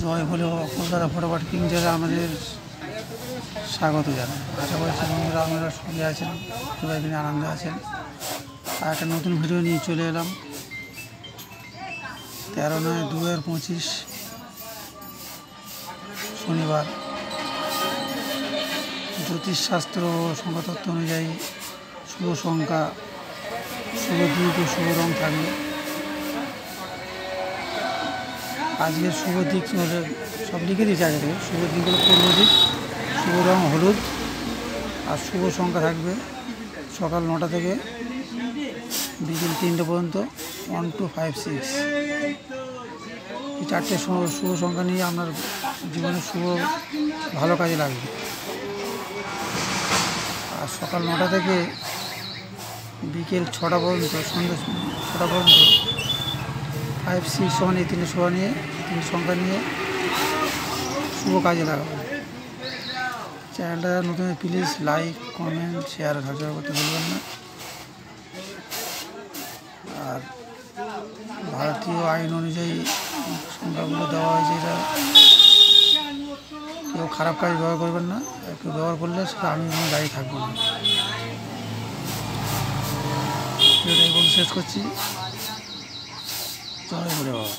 জয় হলেও Kolkata photographer king চ্যানেলে আমাদের স্বাগত জানাই। আশা করছি বন্ধুরা আপনারা সুখে আছেন, সবাই মিলে আনন্দে আছেন। আর একটা নতুন ভিডিও নিয়ে চলে এলাম। 13/9/2025 শনিবার। জ্যোতিষশাস্ত্র ও সংখ্যাতত্ত্ব অনুযায়ী শুভ সংখ্যা, শুভ দিক ও শুভ রং থাকবে। আজকের শুভ দিক হলে সব লিখে দিয়েছে আগে থেকে। শুভ দিক হলো পূর্ব দিক, শুভ রং হলুদ, আর শুভ সংখ্যা থাকবে সকাল 9টা থেকে বিকেল 3টে পর্যন্ত 1, 2, 5, 6। এই 4টে শুভ সংখ্যা নিয়ে আপনার জীবনে শুভ ভালো কাজে লাগবে। আর সকাল 9টা থেকে বিকেল 6টা পর্যন্ত, সন্ধ্যে 6টা পর্যন্ত 5, 6 সমান এই 3 সংখ্যা নিয়ে শুভ কাজে লাগাবো। চ্যানেলটা নতুন please like, comment, share subscribe করতে ভুলবেন না। আর ভারতীয় আইন অনুযায়ী সংখ্যাগুলো দেওয়া হয়েছে, এটা কেউ খারাপ কাজ ব্যবহার করবেন না। কেউ ব্যবহার করলে সেটা আমি কোনো দায়ী থাকবো না। ভিডিওটা এখন শেষ করছি। জয় বলে বাবা।